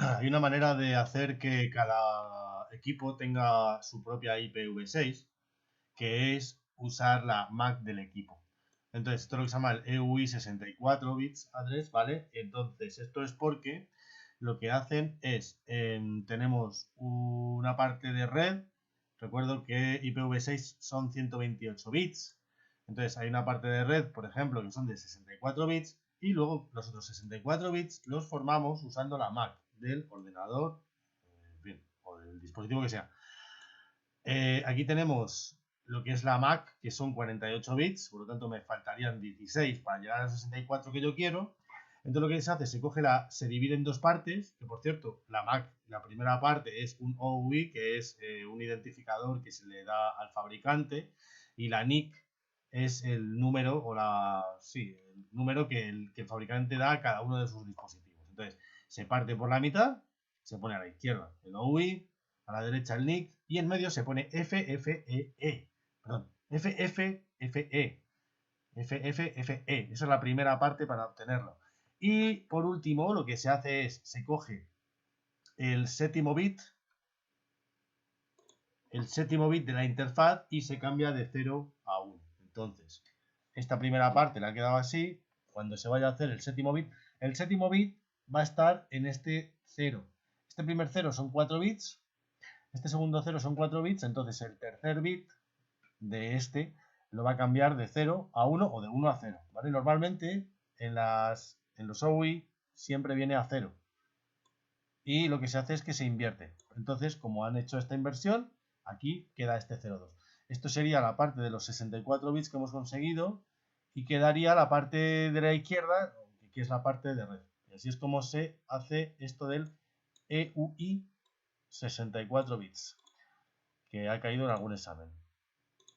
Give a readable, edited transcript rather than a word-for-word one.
hay una manera de hacer que cada equipo tenga su propia IPv6, que es usar la MAC del equipo. Entonces, esto es lo que se llama el EUI 64 bits address, ¿vale? Entonces, esto es porque lo que hacen es, tenemos una parte de red, recuerdo que IPv6 son 128 bits, entonces hay una parte de red, por ejemplo, que son de 64 bits, y luego los otros 64 bits los formamos usando la MAC del ordenador, en fin, o del dispositivo que sea. Aquí tenemos lo que es la Mac, que son 48 bits, por lo tanto me faltarían 16 para llegar a los 64 que yo quiero. Entonces lo que se hace, se divide en dos partes, que por cierto, la Mac, la primera parte es un OUI, que es un identificador que se le da al fabricante, y la NIC es el número, el número que el fabricante da a cada uno de sus dispositivos. Entonces, se parte por la mitad, se pone a la izquierda el OUI, a la derecha el nick y en medio se pone FFEE. Perdón, FFFE. FFFE. Esa es la primera parte para obtenerlo. Y por último, lo que se hace es, se coge el séptimo bit de la interfaz y se cambia de 0 a 1. Entonces, esta primera parte la ha quedado así. Cuando se vaya a hacer el séptimo bit va a estar en este 0. Este primer 0 son 4 bits. Este segundo 0 son 4 bits, entonces el tercer bit de este lo va a cambiar de 0 a 1 o de 1 a 0. ¿Vale? Normalmente en los OUI siempre viene a 0. Y lo que se hace es que se invierte. Entonces, como han hecho esta inversión, aquí queda este 0,2. Esto sería la parte de los 64 bits que hemos conseguido y quedaría la parte de la izquierda, que es la parte de red. Y así es como se hace esto del EUI 64 bits, que ha caído en algún examen.